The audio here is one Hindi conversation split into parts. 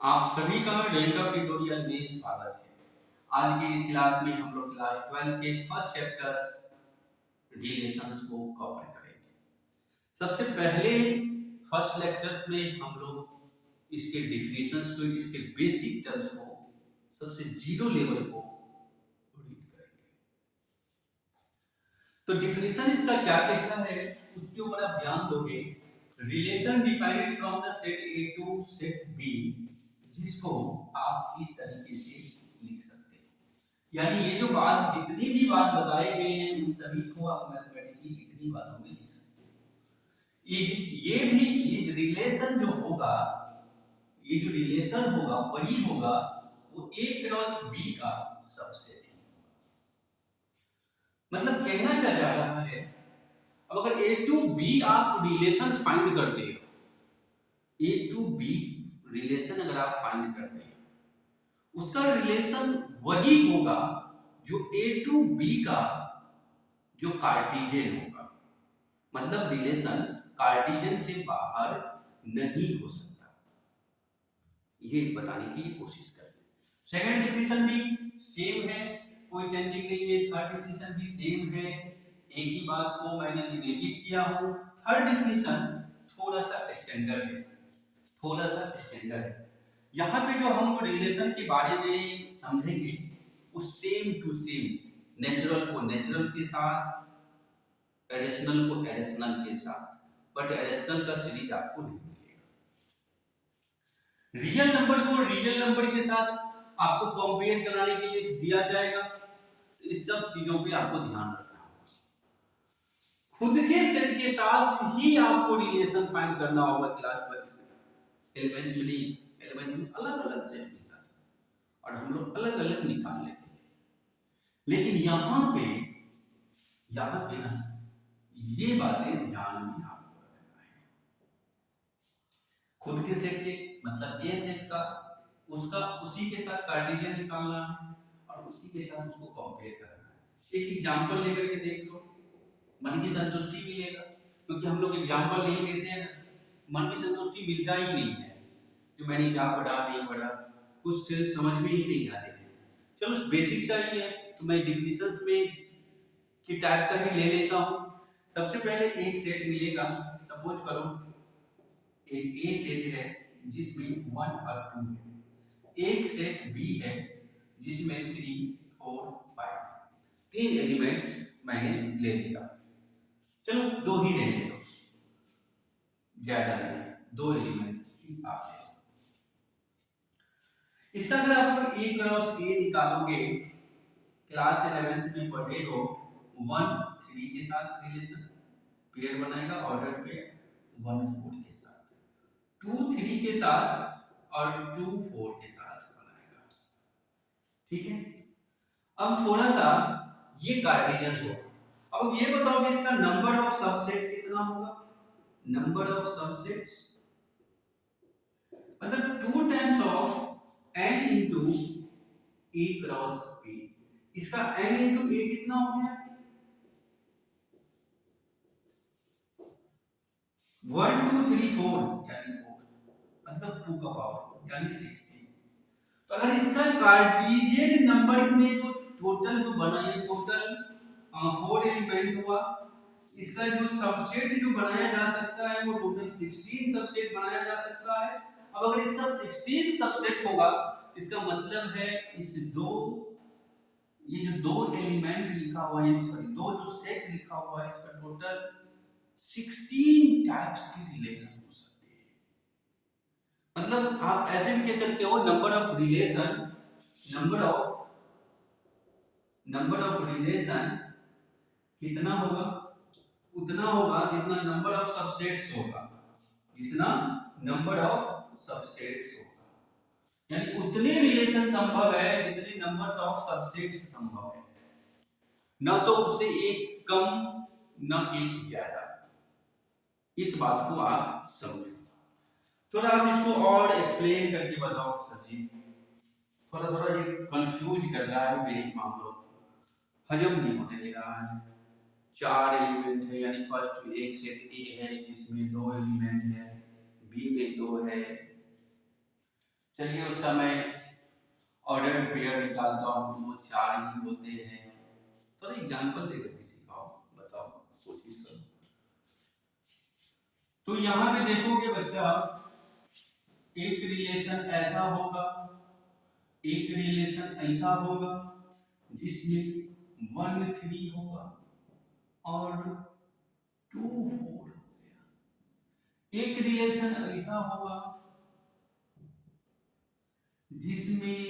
आप सभी का रैंकअप ट्यूटोरियल में स्वागत है। आज के इस क्लास में हम लोग क्लास 12 के फर्स्ट चैप्टर्स रिलेशंस को कवर करेंगे। सबसे पहले फर्स्ट लेक्चर्स में हम लोग इसके डेफिनेशंस को, इसके बेसिक टर्म्स को, सबसे जीरो लेवल को रीड करेंगे। तो डेफिनेशन इसका क्या कहता है उसके ऊपर आप ध्यान दोगे। Relation defined from the set A to set B, जिसको आप इस तरीके से लिख सकते हैं। यानी ये जो बात, जितनी भी बात बताई गई है उन सभी को आप मैथमेटिकली इतनी बातों में लिख सकते हैं। ये रिलेशन जो होगा, ये जो रिलेशन होगा वही होगा वो ए क्रॉस बी का सबसेट है। मतलब कहना क्या जा रहा है, अब अगर ए टू बी आप रिलेशन फाइंड करते हो, ए टू बी रिलेशन अगर आप फाइंड कर रहे हैं, उसका रिलेशन वही होगा जो ए टू बी का जो कार्टेशियन होगा। मतलब रिलेशन कार्टेशियन से बाहर नहीं हो सकता, ये बताने की कोशिश कर रहे हैं। सेकंड डिफिनेशन भी सेम है, कोई चेंजिंग नहीं है। थर्ड डिफिनेशन भी सेम है, एक ही बात को मैंने रिपीट किया हूं। थर्ड डिफिनेशन थोड़ा सा स्टैंडर्ड है, थोड़ा सा स्टैंडर्ड है। यहाँ पे जो हम रिलेशन के बारे में समझेंगे उस सेम टू सेम नेचुरल को नेचुरल के साथ, एडिशनल को एडिशनल के साथ, बट एडिशनल का सीरीज आपको नहीं मिलेगा। रियल नंबर को रियल नंबर के साथ आपको कंपेयर कराने के लिए दिया जाएगा। तो इस सब चीजों पे आपको ध्यान रखना होगा। खुद के सेट के साथ ही आपको रिलेशन फाइंड करना होगा। क्लास 12 में, 11th में नहीं, 11th में अलग अलग सेट मिलता था और हम लोग अलग अलग निकाल लेते थे। लेकिन यहाँ पे ना ये बातें ध्यान में आपको रखना है। खुद के सेट के मतलब ए सेट का, उसका उसी के साथ कार्टेशियन निकालना है और उसी के साथ उसको कंपेयर करना है। एक एग्जांपल लेकर के देख लो, मन की संतुष्टि मिलेगा। क्योंकि हम लोग एग्जांपल नहीं लेते हैं, मन की संतुष्टि मिलता ही नहीं है। जो मैंने क्या पढ़ा नहीं पढ़ा कुछ समझ में ही नहीं आते। चलो बेसिक सा ही है, तो मैं डिफिनेशंस में की टाइप का ही ले लेता हूँ। सबसे पहले एक सेट मिलेगा, सपोज करो एक ए सेट है जिसमें 1 और 2 है। एक सेट बी है जिसमें 3, 4, 5, तीन एलिमेंट्स मैंने ले लिया। चलो दो ही ले लेता हूं, ज्यादा नहीं, दो एलिमेंट आप ले। इसका अगर आप ए क्रॉस ए निकालोगे, क्लास 11th में पढ़े हो, 1 3 के साथ रिलेशन पेयर बनाएगा, ऑर्डर पेयर 1 4 के साथ, 2 3 के साथ और 2 4 के साथ बनाएगा। ठीक है, अब थोड़ा सा ये कार्टेशियन होगा। अब ये बताओ कि इसका नंबर ऑफ सबसेट कितना होगा। नंबर ऑफ सबसेट्स मतलब 2 times of n into a cross b। इसका n इनटू a कितना हो गया, 1 2 3 4 यानी 4, मतलब 2 का पावर यानी 16। तो अगर इसका कार्टेशियन नंबर में जो टोटल जो बना है, टोटल 4 एलिमेंट हुआ, इसका जो सबसेट जो बनाया जा सकता है वो टोटल 16 सबसेट बनाया जा सकता है। अब अगर इसका 16 सबसेट होगा, इसका मतलब है इस दो, ये जो दो एलिमेंट लिखा हुआ है, सॉरी दो जो सेट लिखा हुआ है, इसका टोटल 16 टाइप्स की रिलेशन हो सकती है। मतलब आप ऐसे भी कह सकते हो नंबर ऑफ रिलेशन कितना होगा, उतना होगा जितना नंबर ऑफ सबसेट्स होगा, जितना नंबर ऑफ सबसेट्स होगा। यानी उतने रिलेशन संभव है जितने नंबर्स ऑफ सबसेट्स संभव है, ना तो उससे एक कम ना एक ज्यादा। इस बात को आप समझो। थोड़ा आप इसको और एक्सप्लेन करके बताओ सर जी, थोड़ा थोड़ा ये कंफ्यूज कर रहा है मेरे मामलों को, हजम नहीं होने दे रहा है। 4 एलिमेंट है, यानी फर्स्ट एक सेट ए है जिसमें 2 एलिमेंट है, बी में 2 है, चलिए उसका मैं ऑर्डर पेयर निकालता हूँ, तो वो 4 ही होते हैं। थोड़ा एग्जांपल देकर के सिखाओ, बताओ, कोशिश करो। तो यहाँ पे देखोगे बच्चा, एक रिलेशन ऐसा होगा, एक रिलेशन ऐसा होगा जिसमें 1 3 होगा और 2 4 हो गया। एक रिलेशन ऐसा होगा जिसमें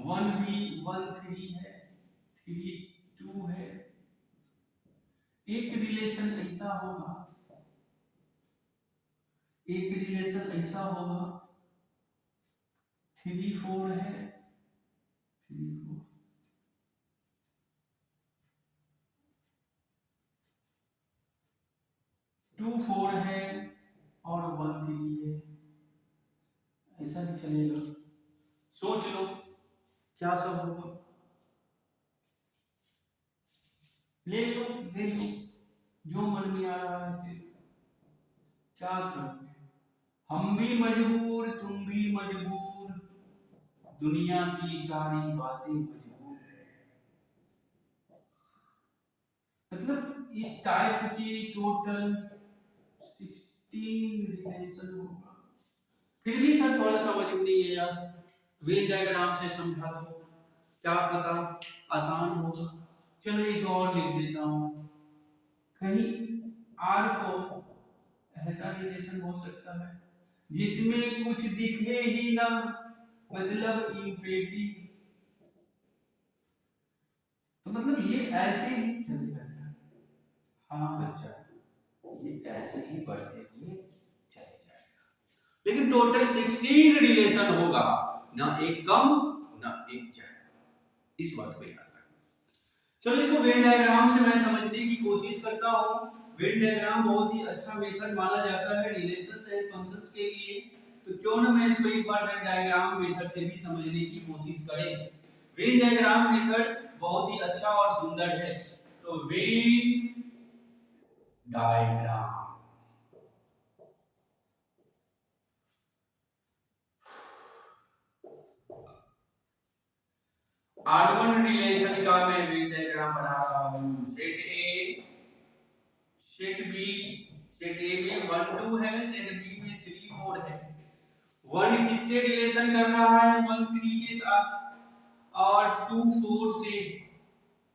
1 भी 1 3 है, 3 2 है। एक रिलेशन ऐसा होगा, एक रिलेशन ऐसा होगा 3 4 है, 3 4। 2 4 है और 1 3 है, ऐसा भी चलेगा। सोच लो क्या सब होगा, ले लो ले लो, जो मन में आ रहा है फिर क्या करोगे। हम भी मजबूर, तुम भी मजबूर, दुनिया की सारी बातें मजबूर। मतलब इस टाइप की टोटल 16 रिलेशन होगा। फिर भी सर थोड़ा समझ में नहीं है यार, वेन डायग्राम से समझा दो, क्या पता आसान होगा। चलो एक और लिख देता हूँ, कहीं आर को ऐसा रिलेशन हो सकता है जिसमें कुछ दिखे ही ना, मतलब इम्पेटिव। तो मतलब ये ऐसे ही चलेगा। हाँ बच्चा, ये ऐसे ही बढ़ते हुए चले जाएगा, लेकिन टोटल 16 रिलेशन होगा, ना एक कम ना एक ज्यादा, इस बात को याद रखना। चलो इसको वेन डायग्राम से मैं समझने की कोशिश करता हूँ। वेन डायग्राम बहुत ही अच्छा मेथड माना जाता है रिलेशंस एंड फंक्शंस के लिए, तो क्यों ना मैं इसको एक बार वेन डायग्राम मेथड से भी समझने की कोशिश करें। वेन डायग्राम मेथड बहुत ही अच्छा और सुंदर है। तो वेन डायग्राम, R1 रिलेशन का मैं वेन डायग्राम बना रहा हूं। Set A, set B, set A में 1 2 है, सेट बी में 3 4 है। 1 किससे रिलेशन कर रहा है? 1 3 के साथ, और 2 4 से,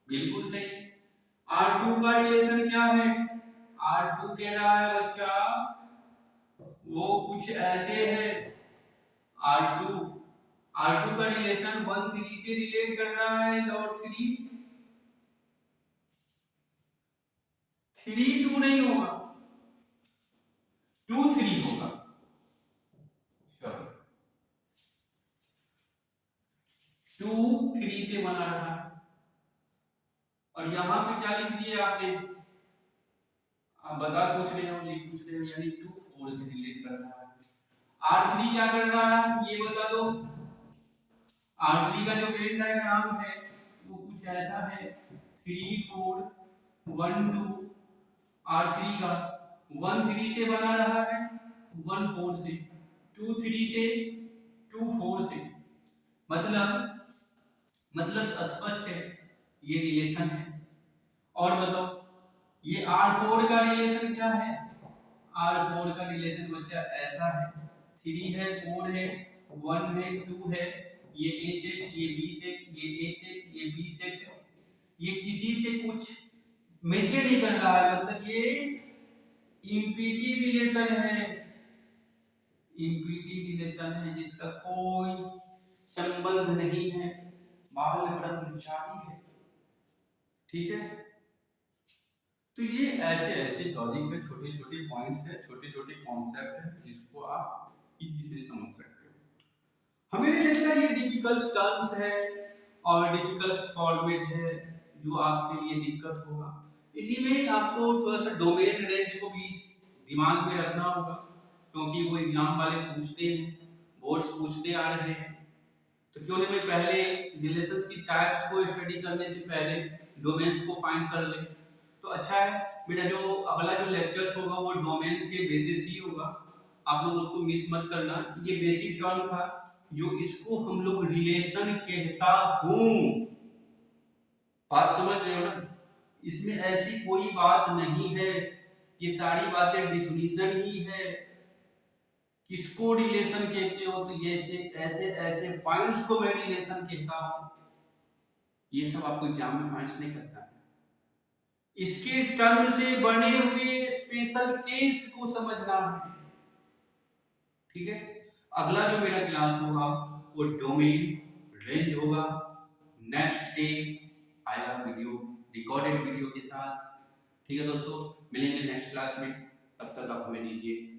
बिल्कुल सही। R2 का रिलेशन क्या है? R2 कह रहा है बच्चा वो कुछ ऐसे है, R2, R2 का रिलेशन 1 3 से रिलेट कर रहा है, और 3 2 नहीं होगा, 2 3 होगा। चलो 2 3 से बना रहा है, और यहां पे क्या लिख दिया आपने? आप बता कुछ रहे हो, लिख कुछ रहे हो, यानी 2 4 से रिलेट कर रहा है। R3 क्या कर रहा है ये बता दो। R3 का जो वेन डायग्राम है वो कुछ ऐसा है, 3 4 1 2। R3 का 1 3 से बना रहा है, 1 4 से, 2 3 से, 2 4 से। मतलब स्पष्ट है ये रिलेशन है। और बताओ ये R4 का रिलेशन क्या है? R4 का रिलेशन बच्चा ऐसा है, 3 है, 4 है, 1 है, 2 है, ये A सेट, ये B सेट, ये A सेट, ये B सेट, ये किसी से कुछ मैच नहीं कर रहा है, मतलब ये इम्पीटी रिलेशन है, इम्पीटी रिलेशन है जिसका कोई संबंध नहीं है, बाहर ब्रह्मचारी है। ठीक है, तो ये ऐसे ऐसे लॉजिक है, छोटे छोटे पॉइंट्स है, छोटे छोटे कॉन्सेप्ट है जिसको आप इजी से समझ सकते हो। हमें नहीं लगता ये डिफिकल्ट टर्म्स है और डिफिकल्ट फॉर्मेट है जो आपके लिए दिक्कत होगा। इसी में आपको थोड़ा सा डोमेन रेंज को भी दिमाग में रखना होगा, क्योंकि वो एग्जाम वाले पूछते हैं, बोर्ड्स पूछते आ रहे हैं। तो क्यों नहीं मैं पहले रिलेशंस की टाइप्स को स्टडी करने से पहले डोमेन्स को फाइंड कर ले, तो अच्छा है बेटा। जो अगला जो लेक्चर्स होगा वो डोमेन के बेसिस ही होगा, आप लोग उसको मिस मत करना। ये बेसिक टर्म था, जो इसको हम लोग रिलेशन कहता हूं। बात समझ रहे हो ना? इसमें ऐसी कोई बात नहीं है, ये सारी बातें डिफिनीशन ही है। किसको रिलेशन कहते हो? तो ये ऐसे ऐसे ऐसे पॉइंट्स को मैं रिलेशन कहता हूं। ये सब आपको एग्जाम में फाइंड्स नहीं करना है, इसके टर्म से बने हुए स्पेशल केस को समझना है। ठीक है, अगला जो मेरा क्लास होगा वो डोमेन रेंज होगा। नेक्स्ट डे आएगा वीडियो, रिकॉर्डेड वीडियो के साथ। ठीक है दोस्तों, मिलेंगे नेक्स्ट क्लास में, तब तक आप हमें दीजिए